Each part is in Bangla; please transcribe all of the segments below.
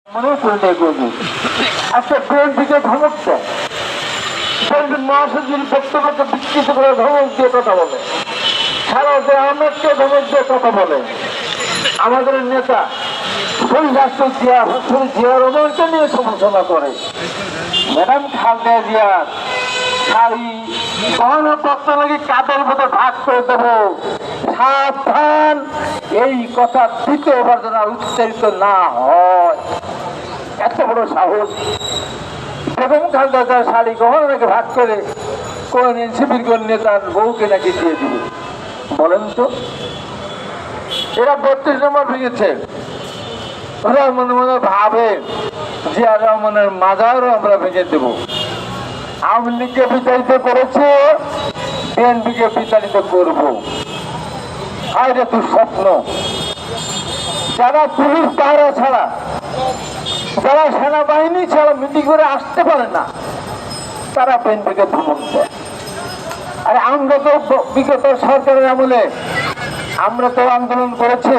মনে করলে করবে একটা বিএনপিকে ধমক দেয়, বিএনপির মহাসচিব বক্তব্যকে বিকৃত করে ধমক দিয়ে কথা বলে, সারা আহমেদকে ধমক দিয়ে কথা বলে, আমাদের নেতা শহীদ রাষ্ট্র জিয়া রহমানকে নিয়ে সমালোচনা করে। ম্যাডাম খালেদা জিয়ার শাড়ি গহনা পত্র নাকি কাদের মতো ভাগ করে দেব, সাবধান, এই কথা দ্বিতীয়বার যেন উচ্চারিত না হয়। এত বড় সাহস! বেগম খালেদা জিয়ার শাড়ি গহনা নাকি ভাগ করে কোন এনসিপির কোন নেতার বউকে নাকি দিয়ে দিবে? বলেন তো, এরা 32 নম্বর ভেঙেছে। ওরা মনে মনে ভাবে জিয়া রহমানের মাজারও আমরা ভেঙে দেব। আওয়ামী লীগকে বিতাড়িত করেছে, বিএনপিকে বিতাড়িত করব। আরে দুঃস্বপ্ন! যারা পুলিশ পাহারা ছাড়া, যারা সেনাবাহিনী ছাড়া মিটিং করে আসতে পারে না, তারা বিএনপিকে ধমক দেয়। আরে আমরা তো বিগত সরকারের আমলে আমরা তো আন্দোলন করেছি।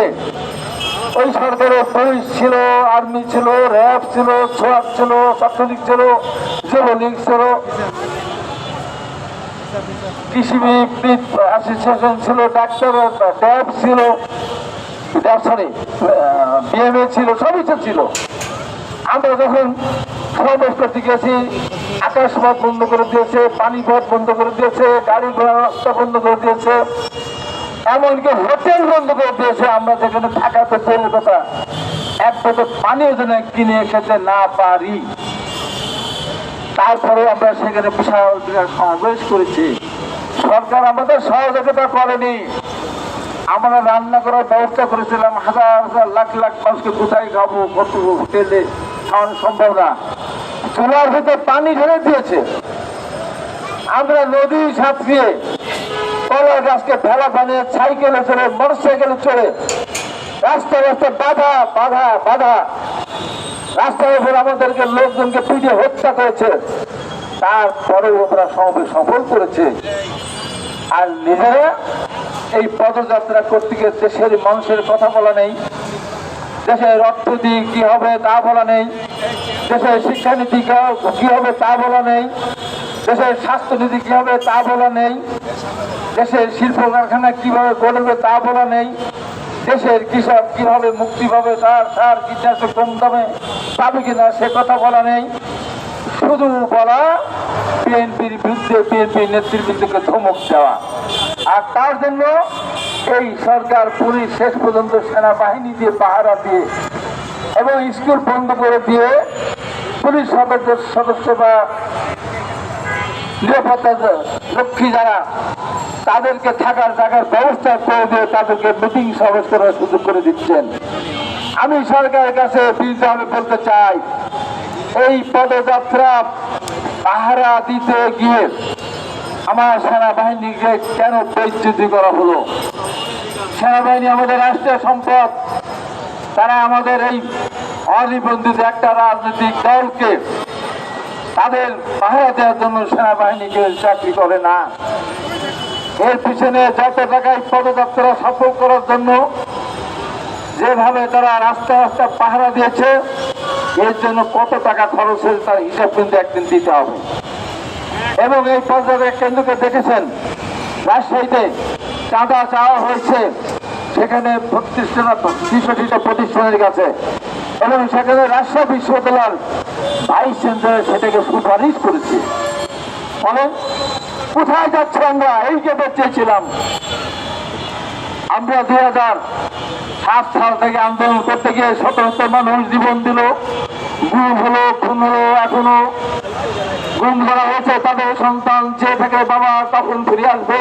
ওই সরকারের পুলিশ ছিল, আর্মি ছিল, র্যাব ছিল, সোয়াব ছিল, ছাত্রলীগ ছিল, যুবলীগ ছিল, কৃষিবিদ অ্যাসোসিয়েশন ছিল, ডাক্তার ড্যাব ছিল, বিএমএ ছিল, সবই তো ছিল। আমরা যখন সমাবেশ করতে গেছি, আকাশপথ বন্ধ করে দিয়েছে, পানি পথ বন্ধ করে দিয়েছে, গাড়ি ঘোড়া রাস্তা বন্ধ করে দিয়েছে, এমনকি হোটেল বন্ধ করে দিয়েছে। আমরা যেখানে থাকাতে তৈরির কথা, এক বোতল পানিও যেন কিনে খেতে না পারি। তারপরে আমরা সেখানে বিশাল সমাবেশ করেছি। সরকার আমাদের সহযোগিতা করেনি। আমরা রান্না করার ব্যবস্থা করেছিলাম, হাজার হাজার লাখ লাখ মানুষকে কোথায় খাবো, কত হোটেলে খাওয়ানো সম্ভব না। চুলার ভেতরে পানি ঢেলে দিয়েছে। আমরা নদী সাঁতরিয়ে কলা গাছকে ভেলা বানিয়ে সাইকেলে চড়ে, মোটর সাইকেলে চড়ে, রাস্তায় রাস্তায় বাধা বাধা বাধা, রাস্তার উপর আমাদেরকে লোকজনকে পিটিয়ে হত্যা করেছে। তারপরেও ওরা সফল করেছে। আর নিজেরা এই পদযাত্রা করতে গিয়ে দেশের মানুষের কথা বলা নেই, দেশের অর্থনীতি কি হবে তা বলা নেই, দেশের শিক্ষানীতি কি হবে তা বলা নেই, দেশের স্বাস্থ্যনীতি কি হবে তা বলা নেই, দেশের শিল্প কারখানা কিভাবে গড়বে তা বলা নেই, দেশের কৃষক কিভাবে মুক্তি পাবে, তার সার কীটনাশক কম দামে পাবে কিনা সে কথা বলা নেই। শুধু বলা বিএনপির বিরুদ্ধে, বিএনপি নেতৃবৃন্দকে ধমক দেওয়া। আর তার জন্য এই সরকার পুলিশ শেষ পর্যন্ত সেনাবাহিনী দিয়ে পাহারা দিয়ে এবং স্কুল বন্ধ করে দিয়ে পুলিশ সদস্য বা নিরাপত্তা রক্ষী যারা, তাদেরকে থাকার জায়গার ব্যবস্থা করে দিয়ে তাদেরকে মিটিং সমাবেশ করার সুযোগ করে দিচ্ছেন। আমি সরকারের কাছে বিনীতভাবে বলতে চাই, এই পদযাত্রা পাহারা দিতে গিয়ে আমার সেনাবাহিনীকে কেন বেইজ্জতি করা হলো? সেনাবাহিনী আমাদের রাষ্ট্রীয় সম্পদ। তারা আমাদের এই অনিবন্ধিত একটা রাজনৈতিক দলকে তাদের পাহারা দেওয়ার জন্য সেনাবাহিনীকে চাকরি করে না। এর পিছনে যত টাকায় পদযাত্রা সফল করার জন্য যেভাবে তারা রাস্তা রাস্তা পাহারা দিয়েছে, এর জন্য কত টাকা খরচ হয়েছে তার হিসাব কিন্তু একদিন দিতে হবে। এবং এই পর্যায়ে কেন্দ্রকে দেখেছেন, রাজশাহীতে চাঁদা চাওয়া হয়েছে সেখানে 32টা প্রতিষ্ঠানের কাছে, এবং সেখানে রাজশাহী বিশ্ববিদ্যালয়ের ভাইস চ্যান্সেলর সেটাকে সুপারিশ করেছে। ফলে কোথায় যাচ্ছে? আমরা এই যে চেয়েছিলাম, আমরা 2007 সাল থেকে আন্দোলন করতে গিয়ে শত শত মানুষ জীবন দিল, গুম হলো, খুন হলো, এখনো গুম করা হয়েছে। তাদের সন্তান চেয়ে থাকে বাবা কখন ফিরে আসবে।